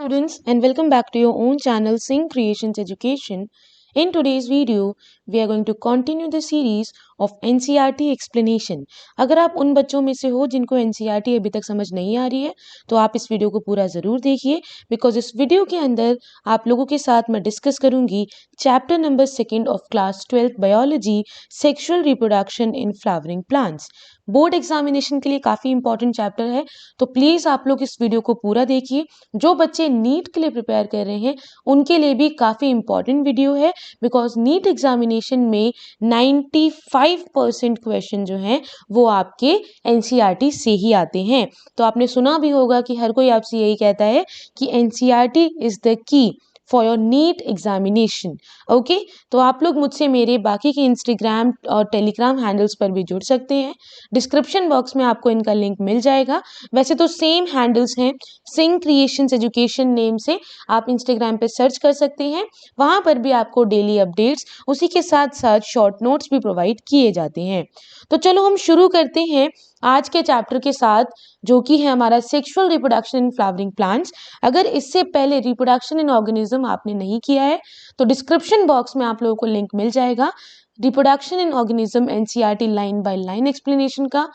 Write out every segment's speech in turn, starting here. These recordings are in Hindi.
students, and welcome back to your own channel Sing Creations Education. In today's video, we are going to continue the series of NCERT explanation. अगर आप उन बच्चों में से हो जिनको NCERT अभी तक समझ नहीं आ रही है तो आप इस वीडियो को पूरा ज़रूर देखिए, बिकॉज इस वीडियो के अंदर आप लोगों के साथ मैं डिस्कस करूंगी chapter number 2 of class 12 biology, sexual reproduction in flowering plants. Board examination के लिए काफ़ी इंपॉर्टेंट चैप्टर है, तो प्लीज़ आप लोग इस वीडियो को पूरा देखिए. जो बच्चे नीट के लिए प्रिपेयर कर रहे हैं उनके लिए भी काफ़ी इंपॉर्टेंट वीडियो है, बिकॉज नीट एग्जामिनेशन में 95% क्वेश्चन जो हैं वो आपके NCERT से ही आते हैं. तो आपने सुना भी होगा कि हर कोई आपसे यही कहता है कि NCERT is the key for your NEET examination. Okay, तो आप लोग मुझसे मेरे बाकी के इंस्टाग्राम और टेलीग्राम हैंडल्स पर भी जुड़ सकते हैं. डिस्क्रिप्शन बॉक्स में आपको इनका लिंक मिल जाएगा. वैसे तो सेम हैंडल्स हैं, सिंग क्रिएशंस एजुकेशन नेम से आप इंस्टाग्राम पे सर्च कर सकते हैं. वहाँ पर भी आपको डेली अपडेट्स, उसी के साथ साथ शॉर्ट नोट्स भी प्रोवाइड किए जाते हैं. तो चलो हम शुरू करते हैं आज के चैप्टर के साथ, जो कि है हमारा sexual reproduction in flowering plants. अगर इससे पहले रिप्रोडक्शन इन ऑर्गेनिज्म आपने नहीं किया है तो डिस्क्रिप्शन बॉक्स में आप लोगों को लिंक मिल जाएगा reproduction in organism NCERT line by line explanation का.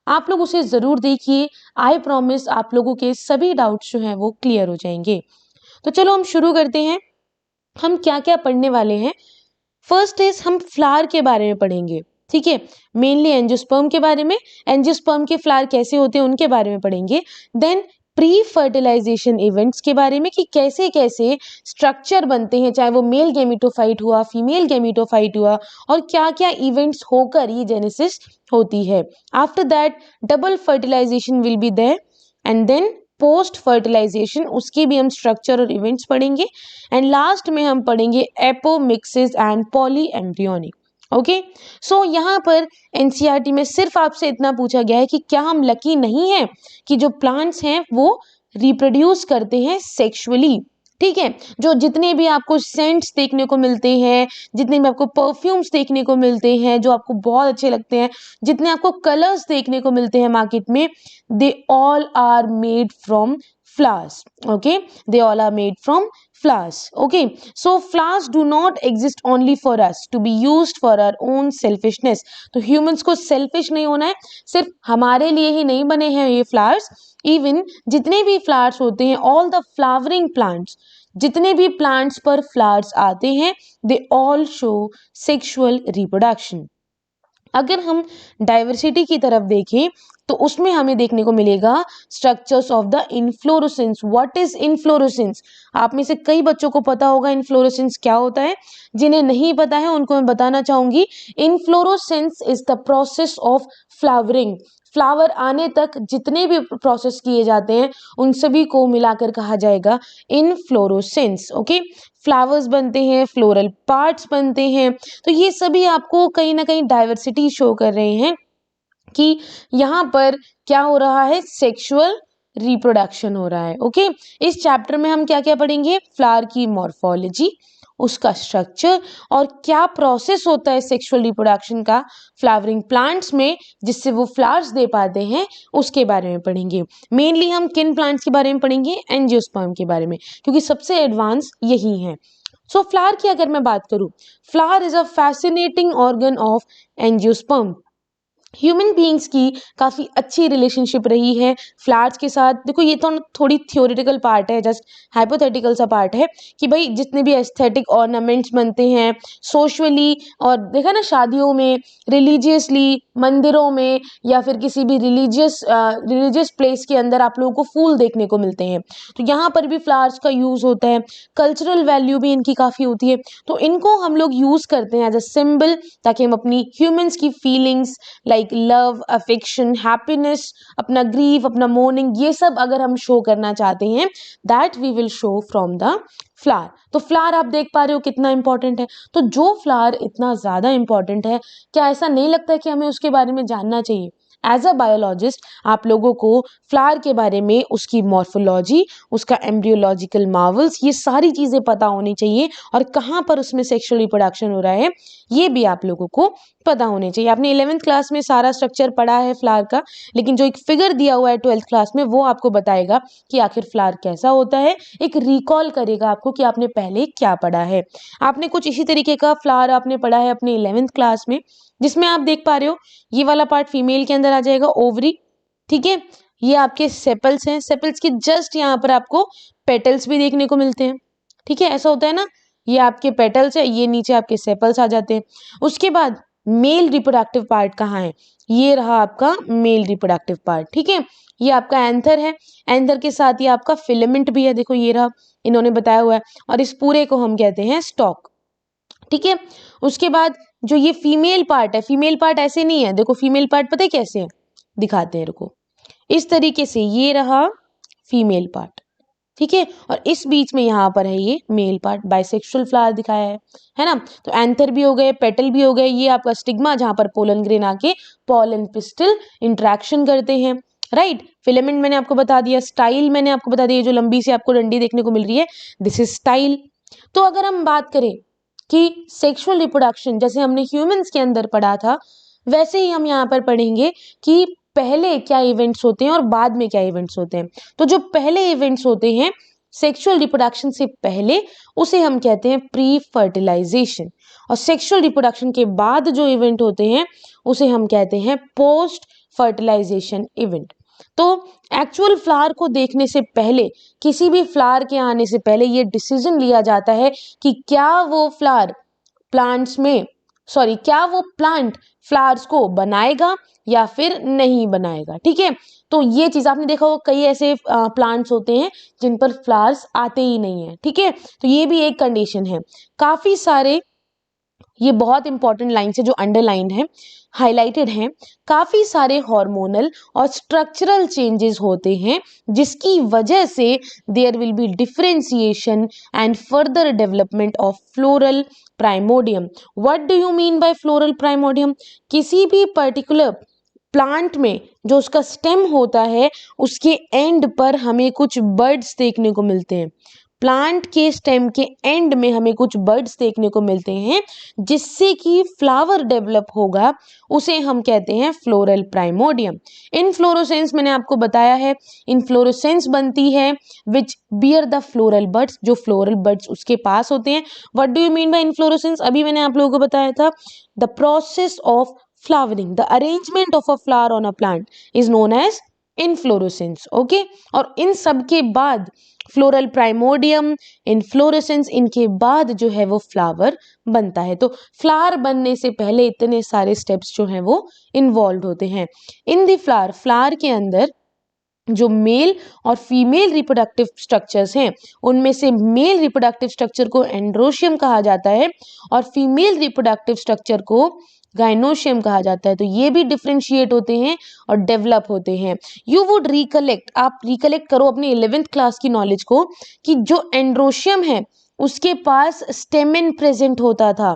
आप लोग उसे ज़रूर देखिए. आई प्रॉमिस आप लोगों के सभी डाउट्स जो हैं वो क्लियर हो जाएंगे. तो चलो हम शुरू करते हैं. हम क्या क्या पढ़ने वाले हैं. फर्स्ट इज हम फ्लावर के बारे में पढ़ेंगे. ठीक है, मेनली एंजियोस्पर्म के बारे में, एंजियोस्पर्म के फ्लावर कैसे होते हैं उनके बारे में पढ़ेंगे. देन प्री फर्टिलाइजेशन इवेंट्स के बारे में कि कैसे कैसे स्ट्रक्चर बनते हैं, चाहे वो मेल गैमेटोफाइट हुआ, फीमेल गैमेटोफाइट हुआ, और क्या क्या इवेंट्स होकर ये जेनेसिस होती है. After that double fertilization will be there, and then post fertilization, उसके भी हम स्ट्रक्चर और इवेंट्स पढ़ेंगे. एंड लास्ट में हम पढ़ेंगे apomixis and polyembryonic. Okay, so यहाँ पर NCERT में सिर्फ आपसे इतना पूछा गया है कि क्या हम लकी नहीं हैं कि जो प्लांट्स हैं वो रिप्रोड्यूस करते हैं सेक्सुअली. ठीक है, जो जितने भी आपको सेंट्स देखने को मिलते हैं, जितने भी आपको परफ्यूम्स देखने को मिलते हैं जो आपको बहुत अच्छे लगते हैं, जितने आपको कलर्स देखने को मिलते हैं मार्केट में, they all are made from flowers. Okay, they all are made from flowers. Okay, so flowers do not exist only for us to be used for our own selfishness. तो humans को selfish नहीं होना है, सिर्फ हमारे लिए ही नहीं बने हैं ये flowers. Even जितने भी flowers होते हैं, all the flowering plants, जितने भी plants पर flowers आते हैं, they all show sexual reproduction. अगर हम डाइवर्सिटी की तरफ देखें तो उसमें हमें देखने को मिलेगा structures of the inflorescence. What is inflorescence? आप में से कई बच्चों को पता होगा इनफ्लोरेसेंस क्या होता है. जिन्हें नहीं पता है उनको मैं बताना चाहूंगी. Inflorescence is the process of flowering. Flower आने तक जितने भी प्रोसेस किए जाते हैं उन सभी को मिलाकर कहा जाएगा इनफ्लोरेसेंस. ओके, फ्लावर्स बनते हैं, फ्लोरल पार्ट्स बनते हैं, तो ये सभी आपको कहीं ना कहीं डाइवर्सिटी शो कर रहे हैं कि यहाँ पर क्या हो रहा है, सेक्सुअल रिप्रोडक्शन हो रहा है. ओके, इस चैप्टर में हम क्या क्या पढ़ेंगे, फ्लावर की मॉर्फोलॉजी, उसका स्ट्रक्चर, और क्या प्रोसेस होता है सेक्सुअल रिप्रोडक्शन का फ्लावरिंग प्लांट्स में जिससे वो फ्लावर्स दे पाते हैं, उसके बारे में पढ़ेंगे. मेनली हम किन प्लांट्स के बारे में पढ़ेंगे, एंजियोस्पर्म के बारे में, क्योंकि सबसे एडवांस यही है. सो फ्लावर की अगर मैं बात करूं, flower is a fascinating organ of angiosperm. Human beings की काफ़ी अच्छी रिलेशनशिप रही है फ्लावर्स के साथ. देखो, ये तो थोड़ी थियोरेटिकल पार्ट है, जस्ट हाइपोथेटिकल सा पार्ट है कि भाई जितने भी एस्थेटिक ऑर्नामेंट्स बनते हैं सोशली, और देखा ना शादियों में, रिलीजियसली, मंदिरों में, या फिर किसी भी रिलीजियस प्लेस के अंदर आप लोगों को फूल देखने को मिलते हैं, तो यहाँ पर भी फ्लावर्स का यूज़ होता है. कल्चरल वैल्यू भी इनकी काफ़ी होती है, तो इनको हम लोग यूज़ करते हैं एज अ सिंबल, ताकि हम अपनी ह्यूमन्स की feelings like love, affection, happiness, अपना ग्रीव, अपना मोर्निंग, ये सब अगर हम शो करना चाहते हैं, that we will show from the flower. तो फ्लावर आप देख पा रहे हो कितना इंपॉर्टेंट है. तो जो फ्लावर इतना ज़्यादा इंपॉर्टेंट है, क्या ऐसा नहीं लगता है कि हमें उसके बारे में जानना चाहिए? एज अ बायोलॉजिस्ट आप लोगों को फ्लावर के बारे में, उसकी मॉर्फोलॉजी, उसका एम्ब्रियोलॉजिकल मार्वल्स, ये सारी चीज़ें पता होनी चाहिए, और कहाँ पर उसमें सेक्सुअल रिप्रोडक्शन हो रहा है ये भी आप लोगों को पता होने चाहिए। आपने 11th क्लास में सारा स्ट्रक्चर पढ़ा है फ्लावर का, लेकिन जो एक फिगर दिया हुआ है 12th क्लास में वो आपको बताएगा कि आखिर फ्लावर कैसा होता है, एक रिकॉल करेगा आपको कि आपने पहले क्या पढ़ा है। आपने कुछ इसी तरीके का फ्लावर आपने पढ़ा है अपने 11th क्लास में, जिसमें आप देख पा रहे हो ये वाला पार्ट फीमेल के अंदर आ जाएगा, ओवरी, ठीक है। ये आपके सेपल्स हैं, सेपल्स के जस्ट यहाँ पर आपको पेटल्स भी देखने को मिलते हैं, ठीक है, ऐसा होता है ना। ये आपके पेटल्स है, ये नीचे आपके सेपल्स आ जाते हैं। उसके बाद मेल रिप्रोडक्टिव पार्ट कहाँ है, ये रहा आपका मेल रिप्रोडक्टिव पार्ट, ठीक है। ये आपका एंथर है, एंथर के साथ ये आपका फिलामेंट भी है, देखो ये रहा, इन्होंने बताया हुआ है, और इस पूरे को हम कहते हैं स्टॉक, ठीक है। उसके बाद जो ये फीमेल पार्ट है, फीमेल पार्ट ऐसे नहीं है, देखो फीमेल पार्ट पता है कैसे है, दिखाते हैं रुको, इस तरीके से ये रहा फीमेल पार्ट, ठीक है, और इस बीच में यहाँ पर है ये मेल पार्ट, बाइसेक्सुअल फ्लावर दिखाया है ना। तो एंथर भी हो गए, पेटल भी हो गए, ये आपका स्टिग्मा जहां पर पोलन ग्रेन आके पोलन पिस्टल इंटरेक्शन करते हैं, राइट। फिलामेंट मैंने आपको बता दिया, स्टाइल मैंने आपको बता दिया, जो लंबी सी आपको डंडी देखने को मिल रही है, दिस इज स्टाइल। तो अगर हम बात करें कि सेक्सुअल रिप्रोडक्शन जैसे हमने ह्यूमंस के अंदर पढ़ा था, वैसे ही हम यहाँ पर पढ़ेंगे कि पहले क्या इवेंट्स होते हैं और बाद में क्या इवेंट्स होते हैं। तो जो पहले इवेंट्स होते हैं सेक्सुअल रिप्रोडक्शन से पहले, उसे हम कहते हैं प्री फर्टिलाइजेशन, और सेक्सुअल रिप्रोडक्शन के बाद जो इवेंट होते हैं उसे हम कहते हैं पोस्ट फर्टिलाइजेशन इवेंट। तो एक्चुअल फ्लावर को देखने से पहले, किसी भी फ्लावर के आने से पहले ये डिसीजन लिया जाता है कि क्या वो फ्लावर प्लांट्स में क्या वो प्लांट फ्लावर्स को बनाएगा या फिर नहीं बनाएगा, ठीक है। तो ये चीज आपने देखा होगा, कई ऐसे प्लांट्स होते हैं जिन पर फ्लावर्स आते ही नहीं है, ठीक है। तो ये भी एक कंडीशन है। काफी सारे, ये बहुत इंपॉर्टेंट लाइन है जो अंडरलाइन है, हाईलाइटेड हैं, काफी सारे हार्मोनल और स्ट्रक्चरल चेंजेस होते हैं जिसकी वजह से there will be differentiation and further development of floral primordium. What do you mean by floral primordium? किसी भी पर्टिकुलर प्लांट में जो उसका स्टेम होता है उसके एंड पर हमें कुछ बर्ड्स देखने को मिलते हैं, प्लांट के स्टेम के एंड में हमें कुछ बर्ड्स देखने को मिलते हैं जिससे कि फ्लावर डेवलप होगा, उसे हम कहते हैं फ्लोरल प्राइमोडियम। इनफ्लोरोसेंस मैंने आपको बताया है, इनफ्लोरोसेंस बनती है which bear the floral buds, जो फ्लोरल बड्स उसके पास होते हैं। What do you mean by inflorescence? अभी मैंने आप लोगों को बताया था, the process of flowering, the arrangement of a flower on a plant is known as inflorescence, okay. और इन सब के बाद फ्लोरल प्राइमोडियम, इनफ्लोरेसेंस, इनके बाद जो है वो फ्लावर बनता है। तो फ्लावर बनने से पहले इतने सारे स्टेप्स जो हैं वो इन्वॉल्व होते हैं। इन द फ्लावर, फ्लावर के अंदर जो मेल और फीमेल रिप्रोडक्टिव स्ट्रक्चर्स हैं उनमें से मेल रिप्रोडक्टिव स्ट्रक्चर को एंड्रोशियम कहा जाता है और फीमेल रिप्रोडक्टिव स्ट्रक्चर को गाइनोशियम कहा जाता है। तो ये भी डिफ्रेंशिएट होते हैं और डेवलप होते हैं। यू वुड रिकलेक्ट, आप रिकलेक्ट करो अपने 11th क्लास की नॉलेज को कि जो एंड्रोशियम है उसके पास स्टेमेन प्रेजेंट होता था,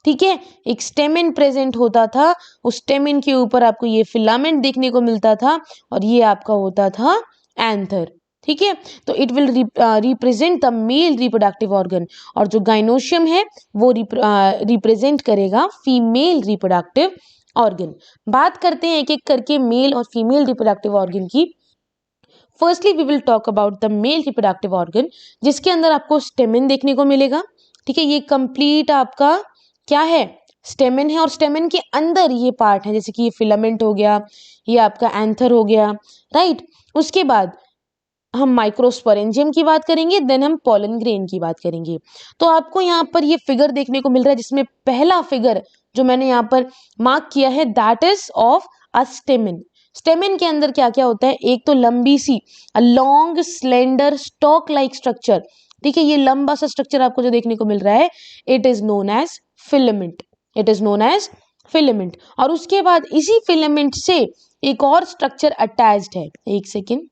ठीक है, एक स्टेमेन प्रेजेंट होता था, उस स्टेमेन के ऊपर आपको ये फिलामेंट देखने को मिलता था और ये आपका होता था एंथर, ठीक है। तो it will represent the male reproductive organ, और जो गाइनोशियम है वो रिप्रेजेंट करेगा फीमेल रिप्रोडक्टिव ऑर्गन। बात करते हैं एक एक करके मेल और फीमेल रिप्रोडक्टिव ऑर्गन की। Firstly we will talk about the male reproductive organ, जिसके अंदर आपको स्टेमेन देखने को मिलेगा, ठीक है। ये कंप्लीट आपका क्या है, स्टेमेन है, और स्टेमेन के अंदर ये पार्ट है, जैसे कि ये फिलामेंट हो गया, ये आपका एंथर हो गया, राइट। उसके बाद हम माइक्रोस्पोरेंजियम की बात करेंगे, देन हम पोलन ग्रेन की बात करेंगे। तो आपको यहाँ पर ये फिगर देखने को मिल रहा है जिसमें पहला फिगर जो मैंने यहाँ पर मार्क किया है that is of a stamen. Stamen के अंदर क्या क्या होता है, एक तो लंबी सी long slender stalk like structure, ठीक है, ये लंबा सा स्ट्रक्चर आपको जो देखने को मिल रहा है it is known as filament, it is known as filament. और उसके बाद इसी फिलामेंट से एक और स्ट्रक्चर अटैच्ड है, एक सेकेंड,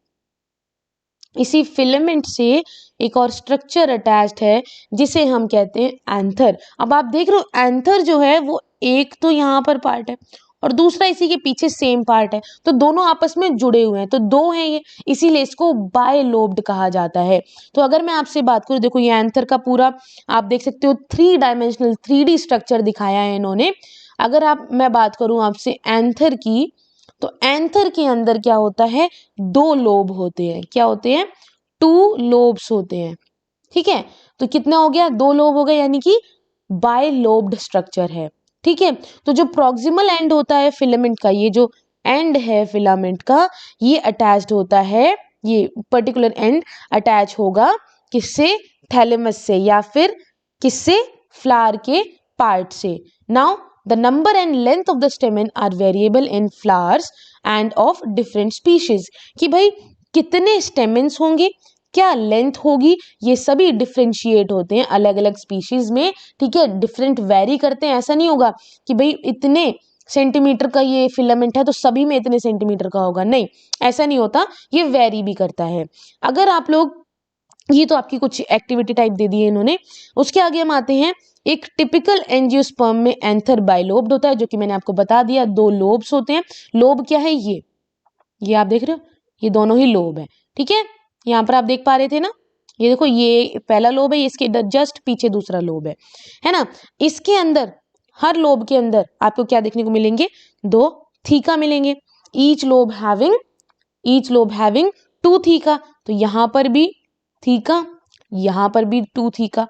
इसी फिलामेंट से एक और स्ट्रक्चर अटैच्ड है जिसे हम कहते हैं एंथर। अब आप देख रहे हो एंथर जो है वो एक तो यहाँ पर पार्ट है और दूसरा इसी के पीछे सेम पार्ट है, तो दोनों आपस में जुड़े हुए हैं, तो दो हैं ये, इसीलिए इसको बायलोब्ड कहा जाता है। तो अगर मैं आपसे बात करूं, देखो ये एंथर का पूरा आप देख सकते हो 3 डायमेंशनल 3D स्ट्रक्चर दिखाया है इन्होंने। मैं बात करूं आपसे एंथर की, तो एंथर के अंदर क्या होता है, 2 लोब होते हैं। क्या होते हैं? 2 लोब्स होते हैं। ठीक है, तो कितना हो गया? 2 लोब हो गए, यानी कि बायलोब्ड स्ट्रक्चर है। ठीक है, तो जो प्रॉक्सिमल एंड होता है फिलामेंट का, ये जो एंड है फिलामेंट का, ये अटैच्ड होता है, ये पर्टिकुलर एंड अटैच होगा किससे? थैलेमस से, या फिर किससे? फ्लावर के पार्ट से। Now the number and length of the stamen are variable in flowers and of different species, कि भाई कितने स्टेमेंस होंगे, क्या लेंथ होगी, ये सभी डिफ्रेंशिएट होते हैं अलग अलग स्पीशीज में। ठीक है, डिफरेंट वेरी करते हैं। ऐसा नहीं होगा कि भाई इतने सेंटीमीटर का ये फिलामेंट है तो सभी में इतने सेंटीमीटर का होगा, नहीं, ऐसा नहीं होता, ये वेरी भी करता है। अगर आप लोग, ये तो आपकी कुछ एक्टिविटी टाइप दे दी है इन्होंने। उसके आगे हम आते हैं, एक टिपिकल एंजियोस्पर्म में एंथर बाइलोब्ड होता है, जो कि मैंने आपको बता दिया, 2 लोब्स होते हैं। लोब क्या है? ये आप देख रहे हो, ये दोनों ही लोब है। ठीक है, यहाँ पर आप देख पा रहे थे ना, ये देखो, ये पहला लोब है, इसके जस्ट पीछे दूसरा लोब है ना। इसके अंदर, हर लोब के अंदर आपको क्या देखने को मिलेंगे? 2 थीका मिलेंगे। ईच लोब हैविंग 2 थीका, तो यहां पर भी थीका, यहां पर भी 2 थीका।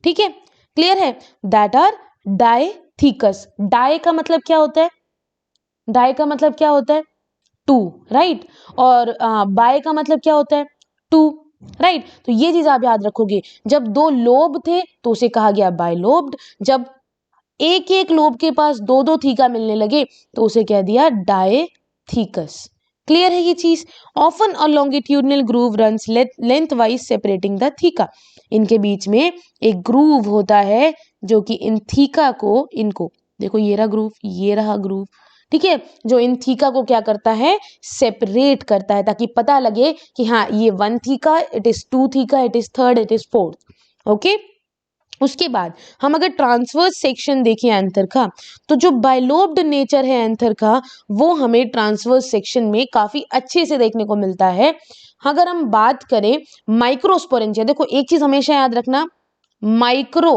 ठीक है, क्लियर है? That are डायथीकस। डाई का मतलब क्या होता है? डाई का मतलब क्या होता है? 2, राइट। और बाय का मतलब क्या होता है? 2, राइट। तो ये चीज आप याद रखोगे। जब 2 लोब थे तो उसे कहा गया बायलोब्ड, जब एक एक लोब के पास 2 थीका मिलने लगे तो उसे कह दिया डायथीकस। क्लियर है ये चीज? Often a longitudinal groove runs length wise separating the theca. इनके बीच में एक ग्रूव होता है जो कि इन थीका को, इनको देखो, ये रहा ग्रूव, ये रहा ग्रूव। ठीक है, जो इन थीका को क्या करता है? सेपरेट करता है, ताकि पता लगे कि हाँ, ये 1 theca, it is 2 theca, it is 3rd, it is 4th। Okay, उसके बाद हम अगर ट्रांसवर्स सेक्शन देखें एंथर का, तो जो बायलोब्ड नेचर है एंथर का, वो हमें ट्रांसवर्स सेक्शन में काफी अच्छे से देखने को मिलता है। अगर हम बात करें माइक्रोस्पोरेंजिया, देखो एक चीज हमेशा याद रखना, माइक्रो,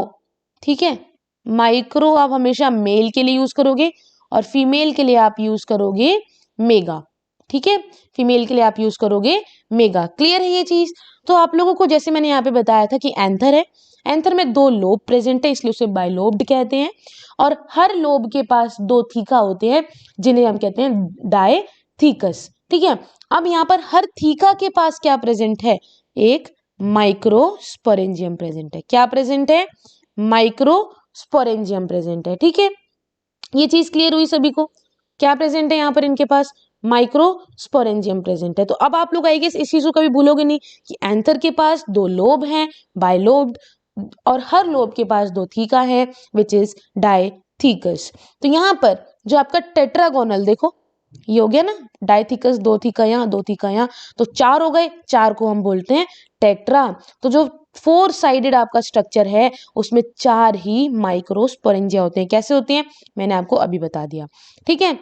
ठीक है, माइक्रो आप हमेशा मेल के लिए यूज करोगे और फीमेल के लिए आप यूज करोगे मेगा। ठीक है, फीमेल के लिए आप यूज करोगे मेगा। क्लियर है ये चीज? तो आप लोगों को जैसे मैंने यहाँ पे बताया था कि एंथर है, एंथर में 2 लोब प्रेजेंट है, इसलिए उसे बायलोब्ड कहते हैं। और हर लोब के पास 2 थीका होते हैं, जिन्हें हम कहते हैं डायथीकस। ठीक है, अब यहाँ पर हर थीका के पास क्या प्रेजेंट है? एक माइक्रोस्पोरेंजियम प्रेजेंट है। क्या प्रेजेंट है? माइक्रोस्पोरेंजियम प्रेजेंट है। ठीक है, ये चीज क्लियर हुई सभी को? क्या प्रेजेंट है यहाँ पर इनके पास? माइक्रोस्पोरेंजियम प्रेजेंट है। तो अब आप लोग आई गेस इस चीज को कभी भूलोगे नहीं कि एंथर के पास 2 लोब हैं, बायलोब्ड, और हर लोब के पास 2 थीका है, विच इज डायथीकस। तो यहाँ पर जो आपका टेट्रागोनल, देखो ये हो गया ना, डायथीकस, 2 थीका यहाँ, 2 थीका यहाँ, तो 4 हो गए, 4 को हम बोलते हैं टेट्रा। तो जो 4 साइडेड आपका स्ट्रक्चर है, उसमें 4 ही माइक्रोस्पोरेंजिया होते हैं। कैसे होते हैं? मैंने आपको अभी बता दिया। ठीक है,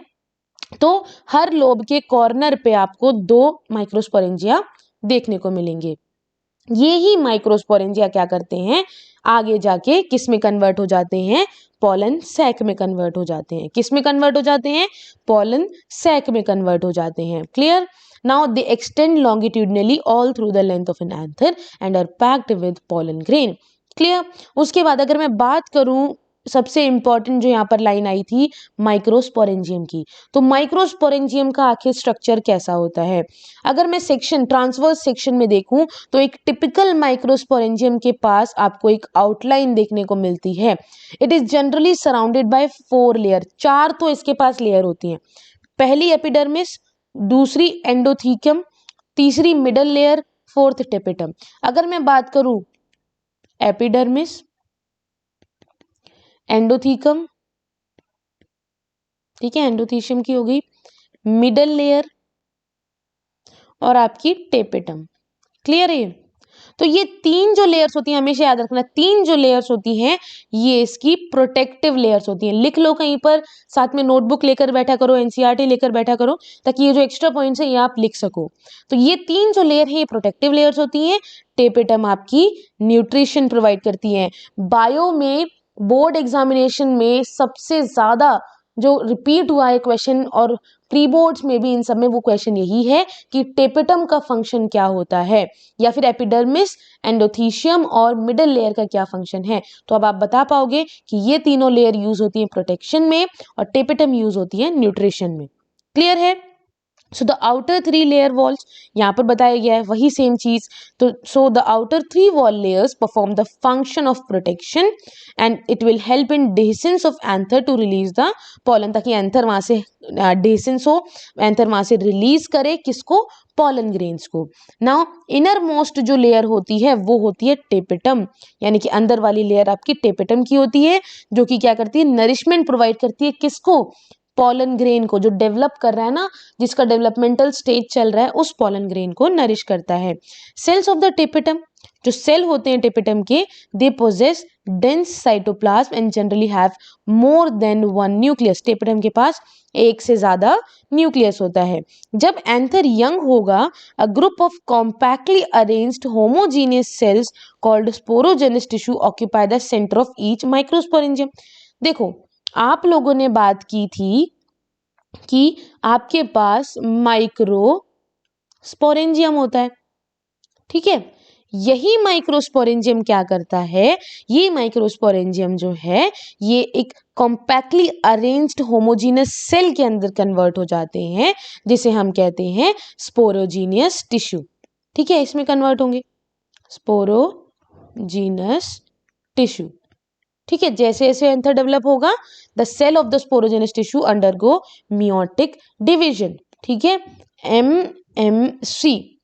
तो हर लोब के कॉर्नर पे आपको 2 माइक्रोस्पोरेंजिया देखने को मिलेंगे। ये ही माइक्रोस्पोरेंजिया क्या करते हैं? आगे जाके किस में कन्वर्ट हो जाते हैं? पॉलन सैक में कन्वर्ट हो जाते हैं। किस में कन्वर्ट हो जाते हैं? पॉलन सैक में कन्वर्ट हो जाते हैं। Clear? Now they extend longitudinally all through the length of an anther and are packed with pollen grain. Clear? उसके बाद अगर मैं बात करूं, सबसे इंपॉर्टेंट जो यहाँ पर लाइन आई थी माइक्रोस्पोरेंजियम की, तो माइक्रोस्पोरेंजियम का आखिर स्ट्रक्चर कैसा होता है? अगर मैं सेक्शन, ट्रांसवर्स सेक्शन में देखूं, तो एक टिपिकल माइक्रोस्पोरेंजियम के पास आपको एक आउटलाइन देखने को मिलती है। It is generally surrounded by 4 layer. 4 तो इसके पास लेयर होती हैं। पहली एपिडर्मिस, दूसरी एंडोथीकम, तीसरी मिडल लेयर, 4th टेपिटम। अगर मैं बात करूं एपिडर्मिस, एंडोथीकम, ठीक है, एंडोथीशियम की हो गई, मिडल लेयर और आपकी टेपेटम। क्लियर है? तो ये 3 जो लेयर्स होती हैं, हमेशा याद रखना, 3 जो लेयर्स होती हैं, ये इसकी प्रोटेक्टिव लेयर्स होती हैं। लिख लो कहीं पर, साथ में नोटबुक लेकर बैठा करो, एनसीईआरटी लेकर बैठा करो, ताकि ये जो एक्स्ट्रा पॉइंट्स है ये आप लिख सको। तो ये 3 जो लेयर है, ये प्रोटेक्टिव लेयर्स होती हैं। टेपेटम आपकी न्यूट्रिशन प्रोवाइड करती है। बायो में बोर्ड एग्जामिनेशन में सबसे ज़्यादा जो रिपीट हुआ है क्वेश्चन, और प्री बोर्ड्स में भी इन सब में वो क्वेश्चन यही है कि टेपिटम का फंक्शन क्या होता है, या फिर एपिडर्मिस, एंडोथीशियम और मिडल लेयर का क्या फंक्शन है। तो अब आप बता पाओगे कि ये तीनों लेयर यूज होती हैं प्रोटेक्शन में और टेपिटम यूज होती है न्यूट्रिशन में। क्लियर है? So the outer 3 layer walls यहाँ पर बताया गया है वही सेम चीज। तो so the outer 3 wall layers perform the function of protection and it will help in dehiscence of anther to release the pollen, ताकि एंथर वहां से डेसेंस हो, एंथर वहां से रिलीज करे किसको, पॉलन ग्रेन्स को। नाउ इनर मोस्ट जो लेयर होती है वो होती है टेपिटम, यानी कि अंदर वाली लेयर आपकी टेपिटम की होती है, जो कि क्या करती है, नरिशमेंट प्रोवाइड करती है किसको, पॉलन ग्रेन को, जो डेवलप कर रहा है ना, जिसका डेवलपमेंटल स्टेज चल रहा है, उस पॉलन ग्रेन को नरिश करता है। सेल्स ऑफ द टेपिटम, जो सेल होते हैं टेपिटम के, they possess dense cytoplasm and generally have more than one nucleus. Tapetum के पास एक से ज्यादा न्यूक्लियस होता है। जब एंथर यंग होगा, a group of compactly arranged homogeneous cells called sporogenous tissue occupy the centre of each microsporangium. देखो, आप लोगों ने बात की थी कि आपके पास माइक्रो स्पोरेंजियम होता है, ठीक है। यही माइक्रोस्पोरेंजियम क्या करता है, ये माइक्रोस्पोरेंजियम जो है ये एक कॉम्पैक्टली अरेंज्ड होमोजीनियस सेल के अंदर कन्वर्ट हो जाते हैं, जिसे हम कहते हैं स्पोरोजीनियस टिश्यू। ठीक है, इसमें कन्वर्ट होंगे स्पोरोजीनियस टिश्यू। ठीक है, जैसे जैसे एंथर डेवलप होगा, the cell of the sporogenous tissue undergo meiotic division. ठीक है, एमएमसी।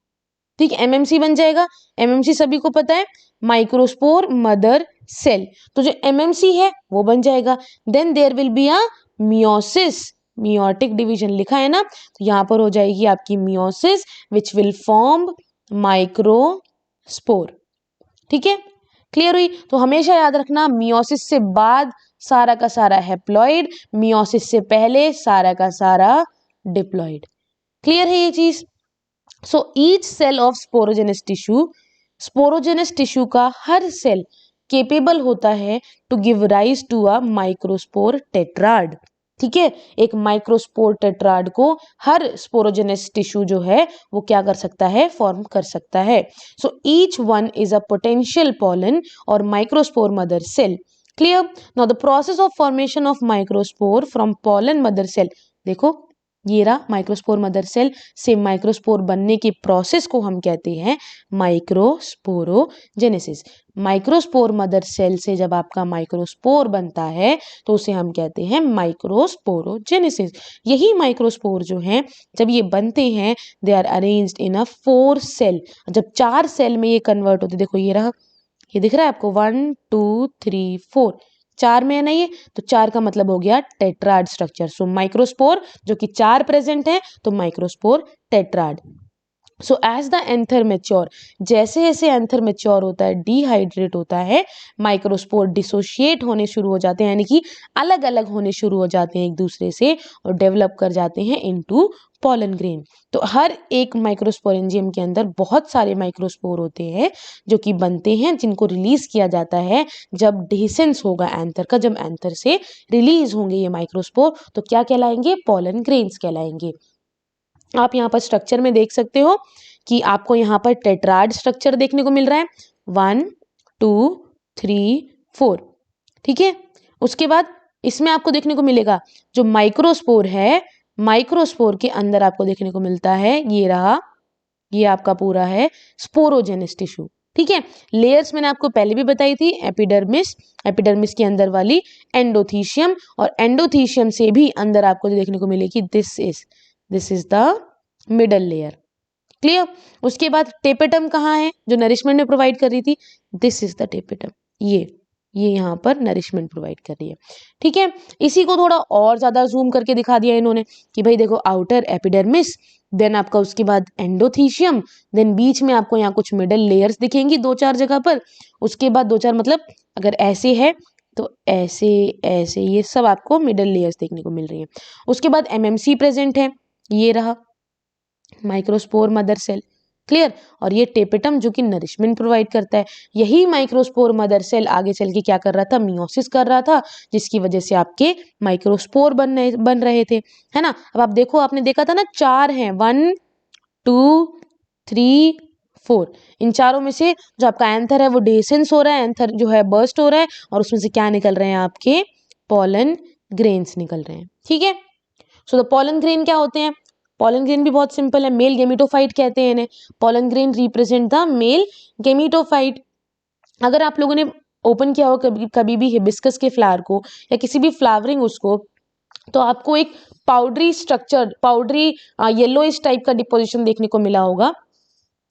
ठीक है, एमएमसी बन जाएगा। एमएमसी सभी को पता है, माइक्रोस्पोर मदर सेल। तो जो एमएमसी है वो बन जाएगा। Then there will be a meiosis, meiotic division लिखा है ना, तो यहां पर हो जाएगी आपकी meiosis which will form microspore. ठीक है, क्लियर हुई? तो हमेशा याद रखना, मियोसिस से बाद सारा का सारा हैप्लॉइड, मियोसिस से पहले सारा का सारा डिप्लॉइड। क्लियर है ये चीज? So each cell of sporogenous tissue का हर सेल केपेबल होता है to give rise to a microspore tetrad. ठीक है, एक माइक्रोस्पोर टेट्राड को हर स्पोरोजेनस टिश्यू जो है वो क्या कर सकता है, फॉर्म कर सकता है। So each one is a potential pollen और microspore mother cell. Clear? Now the process of formation of microspore from pollen mother cell, देखो ये रहा माइक्रोस्पोर मदर सेल से माइक्रोस्पोर बनने की प्रोसेस को हम कहते हैं माइक्रोस्पोरोजेनेसिस। माइक्रोस्पोर मदर सेल से जब आपका माइक्रोस्पोर बनता है तो उसे हम कहते हैं माइक्रोस्पोरोजेनेसिस। यही माइक्रोस्पोर जो हैं जब ये बनते हैं, they are arranged in a 4 cell. जब 4 सेल में ये कन्वर्ट होते, देखो ये रहा, ये दिख रहा है आपको 1 2 3 4, 4 में है ना ये, तो 4 का मतलब हो गया टेट्राड स्ट्रक्चर। सो माइक्रोस्पोर जो कि 4 प्रेजेंट है, तो microspore tetrad. So as the anther mature, जैसे जैसे एंथर मेच्योर होता है, डिहाइड्रेट होता है, माइक्रोस्पोर डिसोशिएट होने शुरू हो जाते हैं, यानी कि अलग अलग होने शुरू हो जाते हैं एक दूसरे से और डेवलप कर जाते हैं इनटू पॉलन ग्रेन। तो हर एक माइक्रोस्पोरेंजियम के अंदर बहुत सारे माइक्रोस्पोर होते हैं जो कि बनते हैं, जिनको रिलीज किया जाता है जब डेसेंस होगा एंथर का। जब एंथर से रिलीज होंगे ये माइक्रोस्पोर तो क्या कहलाएंगे, पॉलन ग्रेन्स कहलाएंगे। आप यहाँ पर स्ट्रक्चर में देख सकते हो कि आपको यहाँ पर टेट्राड स्ट्रक्चर देखने को मिल रहा है, 1 2 3 4। ठीक है, उसके बाद इसमें आपको देखने को मिलेगा जो माइक्रोस्पोर है, माइक्रोस्पोर के अंदर आपको देखने को मिलता है, ये रहा, ये आपका पूरा है स्पोरोजेनस टिश्यू। ठीक है, लेयर्स मैंने आपको पहले भी बताई थी, एपिडर्मिस, एपिडर्मिस के अंदर वाली एंडोथीशियम, और एंडोथीशियम से भी अंदर आपको जो देखने को मिलेगी this is the middle layer. Clear? उसके बाद टेपेटम कहाँ है, जो नरिशमेंट में प्रोवाइड कर रही थी, दिस इज द टेपेटम, ये यहाँ पर नरिशमेंट प्रोवाइड कर रही है। ठीक है, इसी को थोड़ा और ज्यादा जूम करके दिखा दिया इन्होंने कि भाई देखो, आउटर एपिडर्मिस, देन आपका उसके बाद एंडोथीशियम, देन बीच में आपको यहाँ कुछ मिडल लेयर्स दिखेंगी 2-4 जगह पर। उसके बाद 2-4 मतलब अगर ऐसे है तो ऐसे ऐसे, ये सब आपको मिडल लेयर्स देखने को मिल रही है। उसके बाद एमएमसी प्रेजेंट है, ये रहा माइक्रोस्पोर मदर सेल। क्लियर। और ये टेपेटम जो कि नरिशमेंट प्रोवाइड करता है। यही माइक्रोस्पोर मदर सेल आगे चल के क्या कर रहा था, मियोसिस कर रहा था, जिसकी वजह से आपके माइक्रोस्पोर बन रहे थे, है ना। अब आप देखो, आपने देखा था ना 4 हैं, 1 2 3 4। इन चारों में से जो आपका एंथर है वो डेसेंस हो रहा है, एंथर जो है बर्स्ट हो रहा है, और उसमें से क्या निकल रहे हैं, आपके पॉलन ग्रेन्स निकल रहे हैं। ठीक है। सो द पॉलन ग्रेन क्या होते हैं? पॉलन ग्रेन भी बहुत सिंपल है, मेल गेमिटोफाइट कहते हैं इन्हें। Pollen grain represent the male gametophyte. अगर आप लोगों ने ओपन किया हो कभी भी हिबिस्कस के फ्लावर को या किसी भी फ्लावरिंग उसको, तो आपको एक powdery structure, powdery yellowish type का डिपोजिशन देखने को मिला होगा,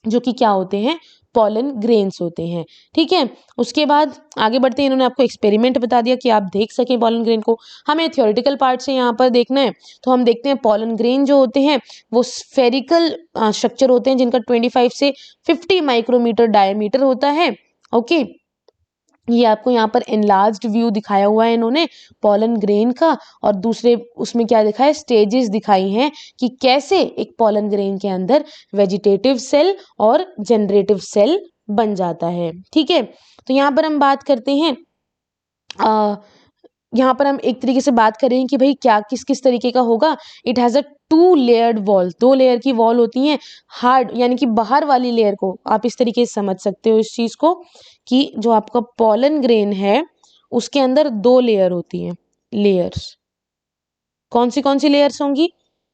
जो कि क्या होते हैं, पॉलन ग्रेन्स होते हैं। ठीक है। उसके बाद आगे बढ़ते हैं, इन्होंने आपको एक्सपेरिमेंट बता दिया कि आप देख सकें पॉलन ग्रेन को। हमें थ्योरेटिकल पार्ट से यहाँ पर देखना है, तो हम देखते हैं पॉलन ग्रेन जो होते हैं वो स्फेरिकल स्ट्रक्चर होते हैं, जिनका 25 से 50 माइक्रोमीटर डायमीटर होता है। ओके। ये आपको यहाँ पर एनलार्ज्ड व्यू दिखाया हुआ है इन्होंने पॉलन ग्रेन का, और दूसरे उसमें क्या दिखा है, स्टेजेस दिखाई हैं कि कैसे एक पॉलन ग्रेन के अंदर वेजिटेटिव सेल और जनरेटिव सेल बन जाता है। ठीक है। तो यहाँ पर हम बात करते हैं, यहाँ पर हम एक तरीके से बात करें कि भाई क्या किस किस तरीके का होगा। It has a 2 layered wall, 2 layer की वॉल होती हैं। हार्ड यानी कि बाहर वाली लेयर को आप इस तरीके से समझ सकते हो इस चीज़ को, कि जो आपका पॉलन ग्रेन है उसके अंदर 2 लेयर होती हैं, लेयर्स। कौन सी लेयर्स होंगी?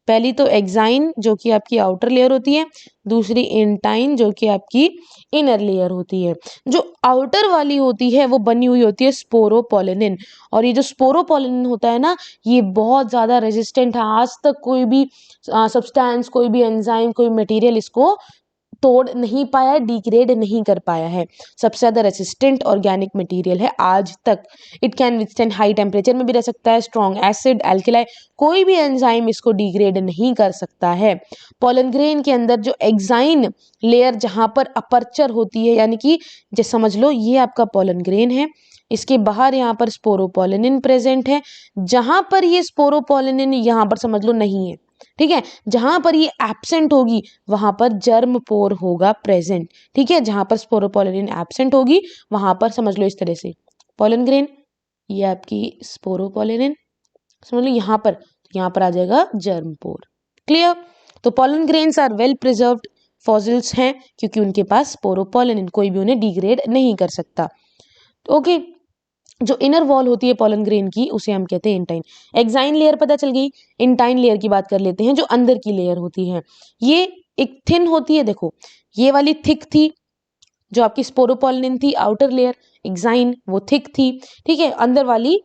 पहली तो एक्साइन जो कि आपकी आउटर लेयर होती है, दूसरी इंटाइन जो कि आपकी इनर लेयर होती है। जो आउटर वाली होती है वो बनी हुई होती है स्पोरोपोलिनिन, और ये जो स्पोरोपोलिनिन होता है ना, ये बहुत ज़्यादा रेजिस्टेंट है। आज तक कोई भी सब्सटेंस, कोई भी एंजाइम, कोई मटेरियल इसको तोड़ नहीं पाया है, डिग्रेड नहीं कर पाया है। सबसे ज़्यादा रेसिस्टेंट ऑर्गेनिक मटेरियल है आज तक। It can withstand high temperature में भी रह सकता है, स्ट्रॉन्ग एसिड, एल्कलाई, कोई भी एंजाइम इसको डिग्रेड नहीं कर सकता है। पॉलन ग्रेन के अंदर जो एक्साइन लेयर जहाँ पर अपर्चर होती है, यानी कि जैसे समझ लो ये आपका पॉलन ग्रेन है, इसके बाहर यहाँ पर स्पोरोपोलिनिन प्रेजेंट है। जहाँ पर ये स्पोरोपोलिनिन यहाँ पर समझ लो नहीं है, ठीक है, जहां पर ये एब्सेंट होगी वहां पर जर्म पोर होगा प्रेजेंट। ठीक है। जहां पर स्पोरोपोलिनिन एब्सेंट होगी वहां पर समझ लो इस तरह से पॉलन ग्रेन, ये आपकी स्पोरोपोलिनिन, समझ लो यहाँ पर आ जाएगा जर्म पोर। क्लियर। तो pollen grains are well preserved fossils हैं, क्योंकि उनके पास स्पोरोपोलिनिन, कोई भी उन्हें डिग्रेड नहीं कर सकता। ओके। जो इनर वॉल होती है पॉलन ग्रेन की उसे हम कहते हैं इंटाइन। एक्साइन लेयर पता चल गई। इंटाइन लेयर की बात कर लेते हैं, जो अंदर की लेयर होती है। ये एक थिन होती है, देखो ये वाली थिक थी जो आपकी स्पोरोपोलिनिन थी, आउटर लेयर एक्साइन वो थिक थी। ठीक है। अंदर वाली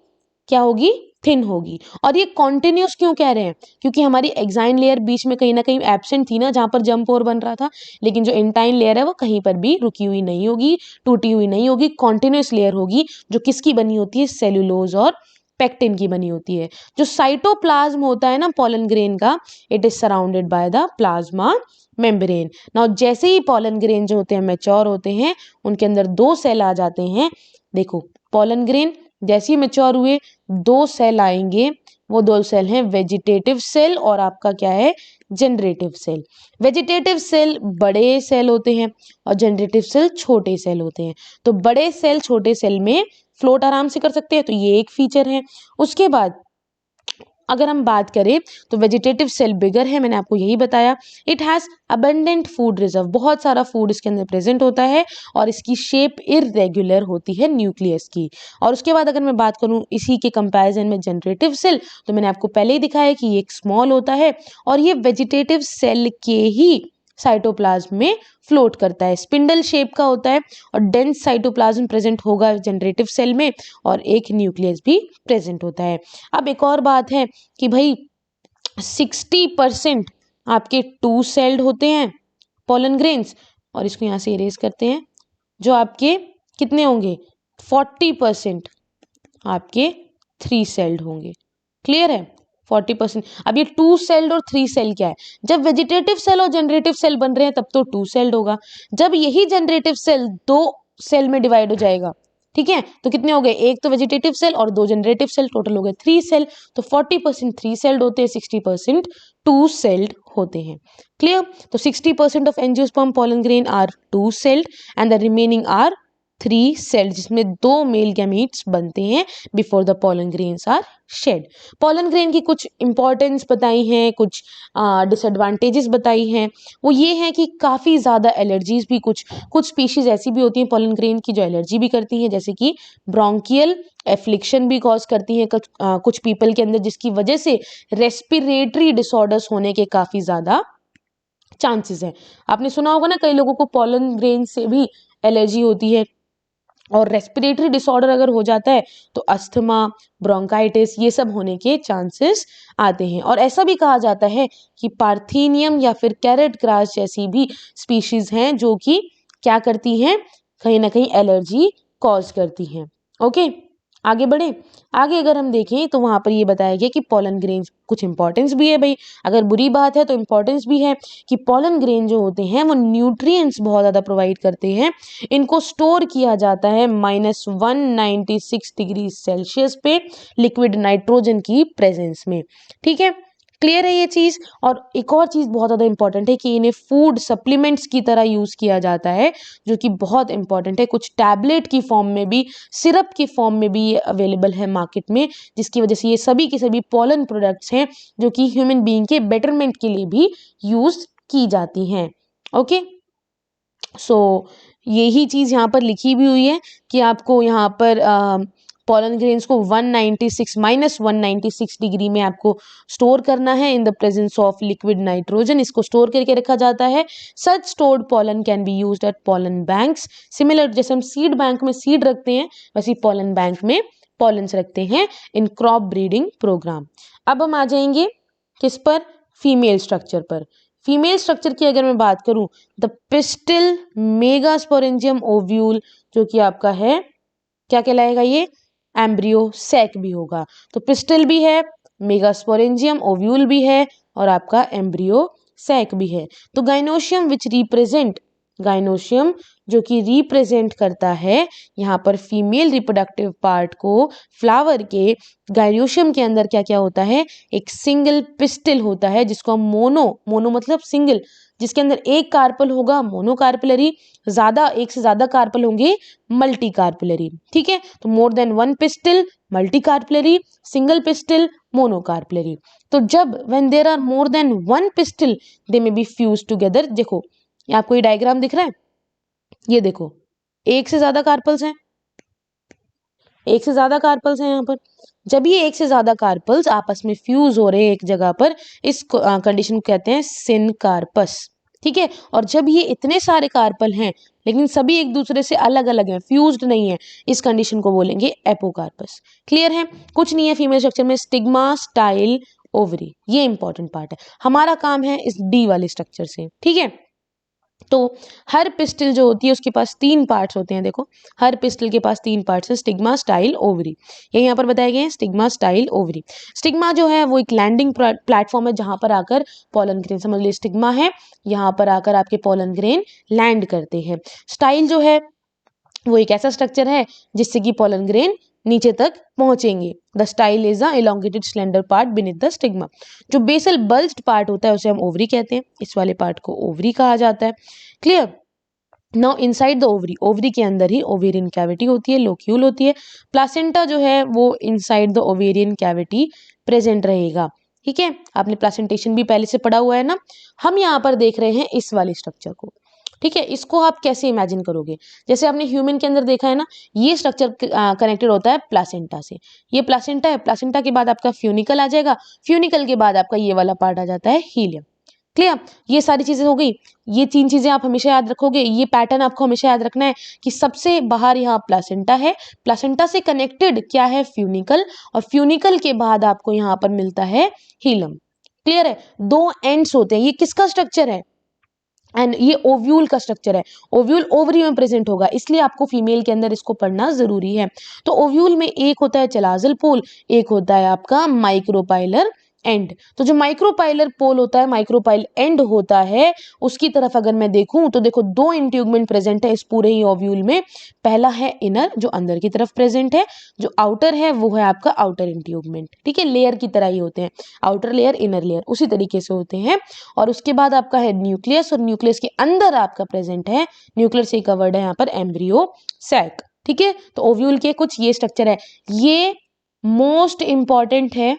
क्या होगी, थिन होगी। और ये कॉन्टिन्यूस क्यों कह रहे हैं, क्योंकि हमारी एक्साइन लेयर बीच में कहीं ना कहीं एब्सेंट थी ना, जहां पर जंप पोर बन रहा था। लेकिन जो इंटाइन लेयर है वो कहीं पर भी रुकी हुई नहीं होगी, टूटी हुई नहीं होगी, कॉन्टिन्यूस लेयर होगी, जो किसकी बनी होती है, सेल्यूलोज और पेक्टिन की बनी होती है। जो साइटोप्लाज्म होता है ना पॉलन ग्रेन का, it is surrounded by the plasma membrane. Now जैसे ही पॉलन ग्रेन जो होते हैं मैच्योर होते हैं, उनके अंदर 2 सेल आ जाते हैं। देखो पॉलन ग्रेन जैसे ही मैच्योर हुए 2 सेल आएंगे, वो 2 सेल हैं वेजिटेटिव सेल और आपका क्या है, जनरेटिव सेल। वेजिटेटिव सेल बड़े सेल होते हैं और जनरेटिव सेल छोटे सेल होते हैं। तो बड़े सेल छोटे सेल में फ्लोट आराम से कर सकते हैं, तो ये एक फीचर है। उसके बाद अगर हम बात करें तो वेजिटेटिव सेल बिगर है, मैंने आपको यही बताया। It has abundant food reserve, बहुत सारा फूड इसके अंदर प्रेजेंट होता है, और इसकी शेप इररेगुलर होती है न्यूक्लियस की। और उसके बाद अगर मैं बात करूं इसी के कंपैरिजन में जनरेटिव सेल, तो मैंने आपको पहले ही दिखाया कि ये एक स्मॉल होता है, और ये वेजिटेटिव सेल के ही साइटोप्लाज्म में फ्लोट करता है, स्पिंडल शेप का होता है, और डेंस साइटोप्लाज्म प्रेजेंट होगा जनरेटिव सेल में, और एक न्यूक्लियस भी प्रेजेंट होता है। अब एक और बात है कि भाई 60% आपके 2 सेल्ड होते हैं पॉलन ग्रेन्स, और इसको यहाँ से इरेज करते हैं, जो आपके कितने होंगे, 40% आपके 3 सेल्ड होंगे। क्लियर है। 40%। अब ये 2 सेल्ड और 3 सेल क्या है, जब वेजिटेटिव सेल और जनरेटिव सेल बन रहे हैं तब तो 2 सेल्ड होगा। जब यही जनरेटिव सेल 2 सेल में डिवाइड हो जाएगा, ठीक है, तो कितने हो गए, एक तो वेजिटेटिव सेल और 2 जनरेटिव सेल, टोटल हो गए 3 सेल। तो 40% 3 सेल्ड होते हैं, 60% 2 सेल्ड होते हैं। क्लियर? तो 60% of angiosperm pollen grain are 2 celled and the remaining are 3 celled, जिसमें 2 मेल गैमीट्स बनते हैं before the pollen grains are shed. Pollen grain की कुछ इंपॉर्टेंस बताई हैं, कुछ डिसएडवांटेजेस बताई हैं। वो ये है कि काफ़ी ज़्यादा एलर्जीज भी कुछ स्पीशीज ऐसी भी होती हैं पोलन ग्रेन की जो एलर्जी भी करती हैं, जैसे कि ब्रोंकियल एफ्लिक्शन भी कॉज करती हैं कुछ पीपल के अंदर, जिसकी वजह से रेस्पिरेटरी डिसऑर्डर्स होने के काफ़ी ज़्यादा चांसेस हैं। आपने सुना होगा ना, कई लोगों को पोलन ग्रेन से भी एलर्जी होती है, और रेस्पिरेटरी डिसऑर्डर अगर हो जाता है तो अस्थमा, ब्रोंकाइटिस, ये सब होने के चांसेस आते हैं। और ऐसा भी कहा जाता है कि पार्थेनियम या फिर कैरेट ग्रास जैसी भी स्पीशीज हैं जो कि क्या करती हैं, कहीं ना कहीं एलर्जी कॉज करती हैं। ओके, आगे बढ़े। आगे अगर हम देखें तो वहां पर ये बताया गया कि पोलन ग्रेन कुछ इंपॉर्टेंस भी है भाई, अगर बुरी बात है तो इंपॉर्टेंस भी है कि पोलन ग्रेन जो होते हैं वो न्यूट्रिएंट्स बहुत ज़्यादा प्रोवाइड करते हैं। इनको स्टोर किया जाता है -196 डिग्री सेल्सियस पे लिक्विड नाइट्रोजन की प्रेजेंस में। ठीक है, क्लियर है ये चीज़। और एक और चीज़ बहुत ज़्यादा इंपॉर्टेंट है कि इन्हें फूड सप्लीमेंट्स की तरह यूज़ किया जाता है, जो कि बहुत इंपॉर्टेंट है। कुछ टैबलेट की फॉर्म में भी, सिरप की फॉर्म में भी ये अवेलेबल है मार्केट में, जिसकी वजह से ये सभी के सभी पोलन प्रोडक्ट्स हैं जो कि ह्यूमन बीइंग के बेटरमेंट के लिए भी यूज की जाती हैं। ओके, सो यही चीज़ यहाँ पर लिखी भी हुई है कि आपको यहाँ पर पोलन ग्रेन्स को 196 डिग्री में आपको स्टोर करना है in the presence of liquid nitrogen. इसको स्टोर करके रखा जाता है। Such stored pollen can be used at pollen banks, similar जैसे हम सीड बैंक में सीड रखते हैं वैसे पोलन बैंक में पोलन्स रखते हैं इन क्रॉप ब्रीडिंग प्रोग्राम। अब हम आ जाएंगे किस पर, फीमेल स्ट्रक्चर पर। फीमेल स्ट्रक्चर की अगर मैं बात करूं, द पिस्टिल मेगास्पोरेंजियम ओव्यूल जो कि आपका है, क्या कहलाएगा ये, एम्ब्रियो सैक भी होगा। तो पिस्टल भी है, मेगास्पोरेंजियम ओव्यूल भी है और आपका एम्ब्रियो सैक भी है। तो गाइनोशियम विच रिप्रेजेंट, गाइनोशियम जो कि रिप्रेजेंट करता है यहाँ पर फीमेल रिप्रोडक्टिव पार्ट को, फ्लावर के गाइनोशियम के अंदर क्या क्या होता है, एक सिंगल पिस्टिल होता है जिसको हम मोनो मतलब सिंगल, जिसके अंदर एक कार्पल होगा मोनोकार्पलरी, ज्यादा एक से ज्यादा कार्पल होंगे मल्टी कार्पलरी। ठीक है, तो more than one pistil multi carpellary, single pistil monocarpellary. तो जब when there are more than one pistil they may be fuse together. देखो ये आपको ये डायग्राम दिख रहा है, ये देखो एक से ज्यादा कार्पल्स हैं, एक से ज्यादा कार्पल्स हैं यहाँ पर। जब ये एक से ज्यादा कार्पल्स आपस में फ्यूज हो रहे हैं एक जगह पर, इस कंडीशन को कहते हैं सिनकार्पस। ठीक है, और जब ये इतने सारे कार्पल हैं लेकिन सभी एक दूसरे से अलग अलग हैं, फ्यूज्ड नहीं है, इस कंडीशन को बोलेंगे एपोकार्पस। क्लियर है, कुछ नहीं है फीमेल स्ट्रक्चर में, स्टिग्मा, स्टाइल, ओवरी, ये इंपॉर्टेंट पार्ट है। हमारा काम है इस डी वाले स्ट्रक्चर से। ठीक है, तो हर पिस्टल जो होती है उसके पास 3 पार्ट्स होते हैं। देखो हर पिस्टल के पास 3 पार्ट्स है, स्टिग्मा, स्टाइल, ओवरी। ये यहाँ पर बताए गए हैं, स्टिग्मा, स्टाइल, ओवरी। स्टिग्मा जो है वो एक लैंडिंग प्लेटफॉर्म है जहां पर आकर पोलन ग्रेन, समझ लीजिए स्टिग्मा है, यहाँ पर आकर आपके पोलन ग्रेन लैंड करते हैं। स्टाइल जो है वो एक ऐसा स्ट्रक्चर है जिससे कि पोलन ग्रेन नीचे तक पहुंचेंगे। The style is a elongated slender part beneath the stigma. जो बेसल बल्ज्ड पार्ट होता है उसे हम ओवरी कहते हैं, इस वाले पार्ट को ओवरी कहा जाता है। Clear, now inside the ovary, ovary के अंदर ही ओवेरियन कैविटी होती है, लोक्यूल होती है। प्लासेंटा जो है वो inside the ovarian cavity present रहेगा। ठीक है, आपने प्लासेंटेशन भी पहले से पढ़ा हुआ है ना। हम यहाँ पर देख रहे हैं इस वाले स्ट्रक्चर को। ठीक है, इसको आप कैसे इमेजिन करोगे, जैसे आपने ह्यूमन के अंदर देखा है ना, ये स्ट्रक्चर कनेक्टेड होता है प्लासेंटा से। ये प्लासेंटा है, प्लासेंटा के बाद आपका फ्यूनिकल आ जाएगा, फ्यूनिकल के बाद आपका ये वाला पार्ट आ जाता है हीलियम। क्लियर, ये सारी चीजें हो गई। ये 3 चीजें आप हमेशा याद रखोगे, ये पैटर्न आपको हमेशा याद रखना है कि सबसे बाहर यहाँ प्लासेंटा है, प्लासेंटा से कनेक्टेड क्या है, फ्यूनिकल, और फ्यूनिकल के बाद आपको यहाँ पर मिलता है हीलम। क्लियर है, 2 एंड्स होते हैं। ये किसका स्ट्रक्चर है, एंड ये ओव्यूल का स्ट्रक्चर है। ओव्यूल ओवरी में प्रेजेंट होगा, इसलिए आपको फीमेल के अंदर इसको पढ़ना जरूरी है। तो ओव्यूल में एक होता है चलाजल पोल, एक होता है आपका माइक्रोपाइलर एंड। तो जो माइक्रोपाइलर पोल होता है, माइक्रोपाइल एंड होता है, उसकी तरफ अगर मैं देखूं तो देखो दो इंट्यूगमेंट प्रेजेंट है इस पूरे ही ओव्यूल में। पहला है इनर जो अंदर की तरफ प्रेजेंट है, जो आउटर है वो है आपका आउटर इंट्यूगमेंट, ठीक है, लेयर की तरह ही होते हैं, आउटर लेयर इनर लेयर उसी तरीके से होते हैं। और उसके बाद आपका है न्यूक्लियस, और न्यूक्लियस के अंदर आपका प्रेजेंट है, न्यूक्लियस से कवर्ड है यहाँ पर एम्ब्रियो सैक, ठीक है। तो ओव्यूल के कुछ ये स्ट्रक्चर है, ये मोस्ट इंपॉर्टेंट है